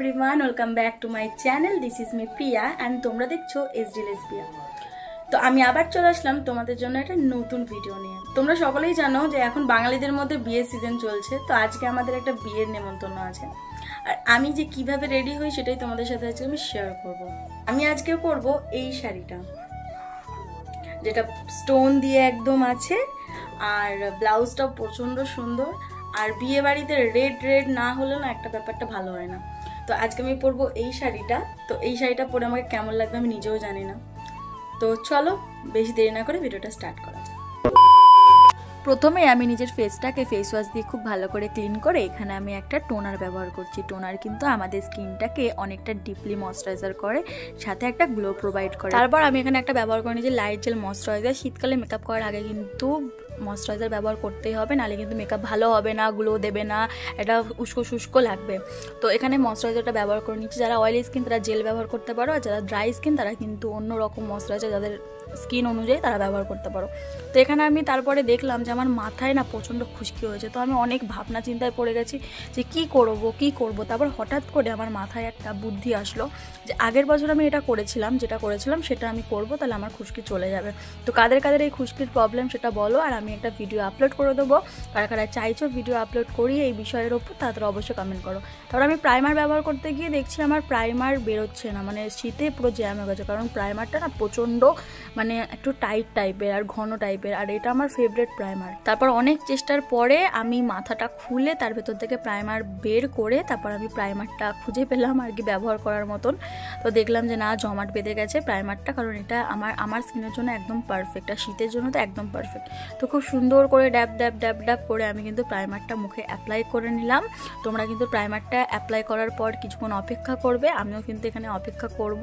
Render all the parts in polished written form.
everyone, welcome back to my channel. This is me Priya and তোমরা দেখছো SD Lesbia। তো আমি আবার চলে আসলাম তোমাদের জন্য একটা নতুন ভিডিও নিয়ে। তোমরা সকলেই জানো যে এখন বাঙালিদের মধ্যে বিয়ের সিজন চলছে, তো আজকে আমাদের একটা বিয়ের নেমন্তন্ন আছে। আর আমি যে কিভাবে রেডি হই সেটাই তোমাদের সাথে আজকে আমি শেয়ার করব। আমি আজকে পরবো এই শাড়িটা, যেটা স্টোন দিয়ে একদম আছে, আর ব্লাউজটাও প্রচন্ড সুন্দর। আর বিয়ে বাড়িতে রেড রেড না হলে না একটা ব্যাপারটা ভালো হয় না। তো আজকে আমি পরবো এই শাড়িটা। তো এই শাড়িটা পরে আমাকে কেমন লাগবে আমি নিজেও জানি না। তো চলো বেশি দেরি না করে ভিডিওটা স্টার্ট করা যাক। প্রথমে আমি নিজের ফেসটাকে ফেস ওয়াশ দিয়ে খুব ভালো করে ক্লিন করে এখানে আমি একটা টোনার ব্যবহার করছি। টোনার কিন্তু আমাদের স্কিনটাকে অনেকটা ডিপলি ময়শ্চারাইজার করে, সাথে একটা গ্লো প্রোভাইড করে। তারপর আমি এখানে একটা ব্যবহার করে নিয়েছি লাইট জেল ময়শ্চারাইজার। শীতকালে মেকআপ করার আগে কিন্তু ময়শ্চারাইজার ব্যবহার করতেই হবে, নাহলে কিন্তু মেকআপ ভালো হবে না, গ্লো দেবে না, এটা উস্কো শুষ্ক লাগবে। তো এখানে ময়শ্চারাইজারটা ব্যবহার করে নিচ্ছি। যারা অয়েলি স্কিন তারা জেল ব্যবহার করতে পারো, আর যারা ড্রাই স্কিন তারা কিন্তু অন্য রকম ময়শ্চারাইজার যাদের স্কিন অনুযায়ী তারা ব্যবহার করতে পারো। তো এখানে আমি তারপরে দেখলাম যে আমার মাথায় না প্রচণ্ড খুশকি হয়েছে। তো আমি অনেক ভাবনা চিন্তায় পড়ে গেছি যে কি করব। তারপর হঠাৎ করে আমার মাথায় একটা বুদ্ধি আসলো যে আগের বছর আমি যেটা করেছিলাম সেটা আমি করব, তাহলে আমার খুশকি চলে যাবে। তো কাদের এই খুশকির প্রবলেম সেটা বলো, আর আমি একটা ভিডিও আপলোড করে দেবো। কারা চাইছো ভিডিও আপলোড করি এই বিষয়ের ওপর তারা অবশ্যই কমেন্ট করো। তারপর আমি প্রাইমার ব্যবহার করতে গিয়ে দেখছি আমার প্রাইমার বেরোচ্ছে না, মানে শীতে পুরো জ্যাম হয়ে গেছে। কারণ প্রাইমারটা না প্রচণ্ড মানে একটু টাইট টাইপের আর ঘন টাইপের, আর এটা আমার ফেভারিট প্রাইমার। তারপর অনেক চেষ্টার পরে আমি মাথাটা খুলে তার ভেতর থেকে প্রাইমার বের করে তারপর আমি প্রাইমারটা খুঁজে পেলাম আর কি ব্যবহার করার মতন। তো দেখলাম যে না, জমাট বেঁধে গেছে প্রাইমারটা, কারণ এটা আমার স্কিনের জন্য একদম পারফেক্ট, আর শীতের জন্য তো একদম পারফেক্ট। তো খুব সুন্দর করে ড্যাব করে আমি কিন্তু প্রাইমারটা মুখে অ্যাপ্লাই করে নিলাম। তোমরা কিন্তু প্রাইমারটা অ্যাপ্লাই করার পর কিছুক্ষণ অপেক্ষা করবে, আমিও কিন্তু এখানে অপেক্ষা করব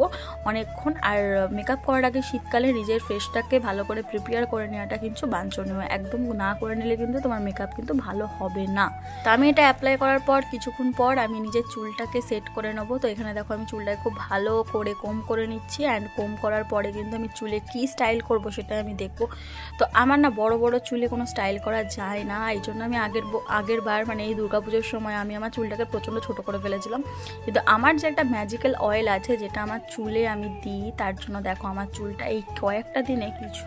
অনেকক্ষণ। আর মেকআপ করার আগে শীতকালে নিজের ফেসটাকে ভালো করে প্রিপেয়ার করে নেওয়াটা কিন্তু বাঞ্ছনীয়। একদম না করে নিলে কিন্তু তোমার মেকআপ কিন্তু ভালো হবে না। তো আমি এটা অ্যাপ্লাই করার পর কিছুক্ষণ পর আমি নিজের চুলটাকে সেট করে নেবো। তো এখানে দেখো আমি চুলটাকে খুব ভালো করে কোম করে নিচ্ছি, অ্যান্ড কোম করার পরে কিন্তু আমি চুলে কি স্টাইল করব সেটা আমি দেখবো। তো আমার না বড় চুলে কোনো স্টাইল করা যায় না, এই জন্য আমি আগের বার মানে এই দুর্গাপুজোর সময় আমি আমার চুলটাকে প্রচণ্ড ছোট করে ফেলেছিলাম। কিন্তু আমার যে একটা ম্যাজিক্যাল অয়েল আছে যেটা আমার চুলে আমি দিই, তার জন্য দেখো আমার চুলটা এই কয়েকটা দিনে কিছু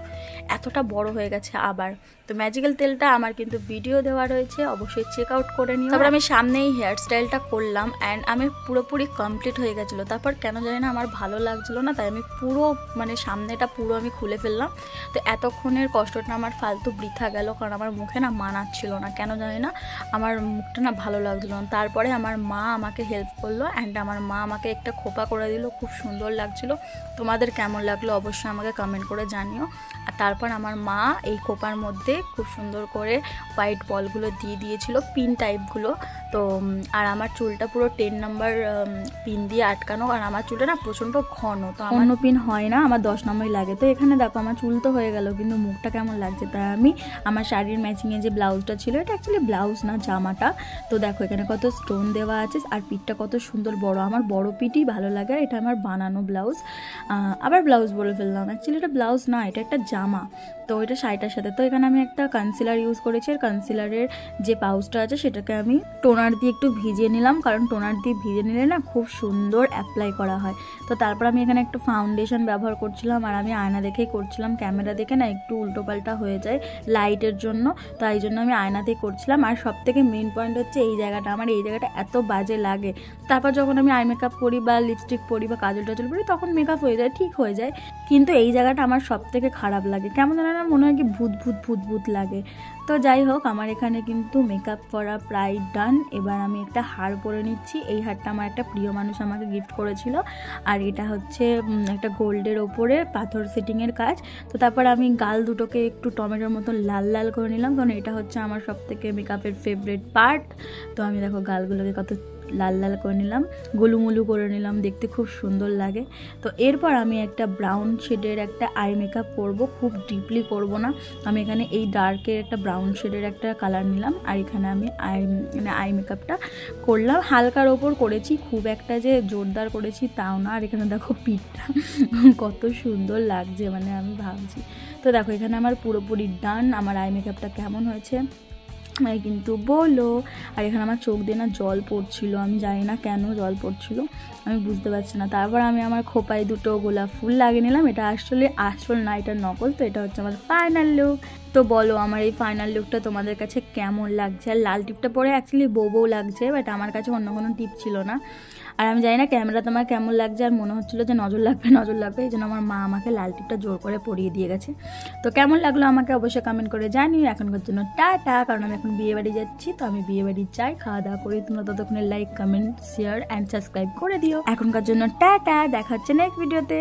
এতটা বড় হয়ে গেছে আবার। তো ম্যাজিক্যাল তেলটা আমার কিন্তু ভিডিও দেওয়া রয়েছে, অবশ্যই চেক আউট করে নিও। তারপর আমি সামনেই হেয়ার স্টাইলটা করলাম, অ্যান্ড আমি পুরোপুরি কমপ্লিট হয়ে গেছিলো। তারপর কেন জানি না আমার ভালো লাগছিলো না, তাই আমি পুরো মানে সামনেটা পুরো আমি খুলে ফেললাম। তো এতক্ষণের কষ্টটা আমার ফালতু বৃথা গেল, কারণ আমার মুখে না মানাচ্ছিল না, কেন জানি না আমার মুখটা না ভালো লাগছিলো না। তারপরে আমার মা আমাকে হেল্প করলো, অ্যান্ড আমার মা আমাকে একটা খোপা করে দিল, খুব সুন্দর লাগছিলো। তোমাদের কেমন লাগলো অবশ্যই আমাকে কমেন্ট করে জানিও। আর তারপর আমার মা এই খোপার মধ্যে খুব সুন্দর করে হোয়াইট বলগুলো দিয়ে দিয়েছিল, পিন টাইপগুলো। তো আর আমার চুলটা পুরো 10 নম্বর পিন দিয়ে আটকানো, আর আমার চুলটা না প্রচণ্ড ঘন, তো অন্য পিন হয় না, আমার 10 নম্বরই লাগে। তো এখানে দেখো আমার চুল তো হয়ে গেল, কিন্তু মুখটা কেমন লাগছে। তাই আমি আমার শাড়ির ম্যাচিংয়ে যে ব্লাউজটা ছিল, এটা অ্যাকচুয়ালি ব্লাউজ না জামাটা, তো দেখো এখানে কত স্টোন দেওয়া আছে, আর পিঠটা কত সুন্দর বড়। আমার বড় পিঠই ভালো লাগে, আর এটা আমার বানানো ব্লাউজ। আবার ব্লাউজ বলে ফেললাম, অ্যাকচুয়ালি এটা ব্লাউজ না, এটা একটা জামা। তো এটা শাড়িটার সাথে। তো এখানে আমি একটা কনসিলার ইউজ করেছি, আর কনসিলারের যে পাউচটা আছে সেটাকে আমি টোনার দিয়ে একটু ভিজিয়ে নিলাম, কারণ টোনার দিয়ে ভিজে নিলে না খুব সুন্দর অ্যাপ্লাই করা হয়। তো তারপর আমি এখানে একটু ফাউন্ডেশন ব্যবহার করছিলাম, আর আমি আয়না দেখেই করছিলাম, ক্যামেরা দেখে না একটু উল্টোপাল্টা হয়ে যায় লাইটের জন্য, তাই জন্য আমি আয়নাতেই করছিলাম। আর সব থেকে মেন পয়েন্ট হচ্ছে এই জায়গাটা, আমার এই জায়গাটা এত বাজে লাগে। তারপর যখন আমি আই মেকআপ করি বা লিপস্টিক পরি বা কাজল টাজল পরি তখন মেকআপ হয়ে যায়, ঠিক হয়ে যায়, কিন্তু এই জায়গাটা আমার সব থেকে খারাপ লাগে, কেমন যেন না মনে হয় কি ভূত লাগে। তো যাই হোক, আমার এখানে কিন্তু মেকআপ করা প্রায় ডান। এবার আমি একটা হার পরে নিচ্ছি। এই হারটা আমার একটা প্রিয় মানুষ আমাকে গিফট করেছিল, আর এটা হচ্ছে একটা গোল্ডের ওপরে পাথর সেটিংয়ের কাজ। তো তারপর আমি গাল দুটোকে একটু টমেটোর মতো লাল করে নিলাম, কারণ এটা হচ্ছে আমার সব থেকে মেকআপের ফেভারিট পার্ট। তো আমি দেখো গালগুলোকে কত লাল করে নিলাম, গোলুমুলু করে নিলাম, দেখতে খুব সুন্দর লাগে। তো এরপর আমি একটা ব্রাউন শেডের একটা আই মেকআপ করব, খুব ডিপলি করব না। আমি এখানে এই ডার্কের একটা ব্রাউন শেডের একটা কালার নিলাম, আর এখানে আমি আই মেকআপটা করলাম, হালকার ওপর করেছি, খুব একটা যে জোরদার করেছি তাও না। আর এখানে দেখো পিঠটা কত সুন্দর লাগছে, মানে আমি ভাবছি। তো দেখো এখানে আমার পুরোপুরি ডান। আমার আই মেকআপটা কেমন হয়েছে কিন্তু বলো। আর এখানে আমার চোখ দিয়ে না জল পড়ছিল, আমি জানি না কেন জল পড়ছিল, আমি বুঝতে পারছি না। তারপর আমি আমার খোপায় দুটো গোলাপ ফুল লাগিয়ে নিলাম। এটা আসলে আসল না, এটা নকল। তো এটা হচ্ছে আমার ফাইনাল লুক। তো বলো আমার এই ফাইনাল লুকটা তোমাদের কাছে কেমন লাগছে। আর লাল টিপটা পরে অ্যাকচুয়ালি বউ লাগছে, বাট আমার কাছে অন্য কোনো টিপ ছিল না। আর আমি জানি না ক্যামেরা তোমার কেমন লাগছে, আর মনে হচ্ছিলো যে নজর লাগবে, এই জন্য আমার মা আমাকে লাল টিপটা জোর করে পরিয়ে দিয়ে গেছে। তো কেমন লাগলো আমাকে অবশ্যই কমেন্ট করে জানিও। এখনকার জন্য টাটা, কারণ আমি এখন বিয়ে বাড়ি যাচ্ছি। তো আমি বিয়ে বাড়ি যাই, খাওয়া দাওয়া করি। তোমরা ততক্ষণে like, comment, share and subscribe করে দিও। এখনকার জন্য টাটা, দেখা হচ্ছে নেক্সট ভিডিওতে।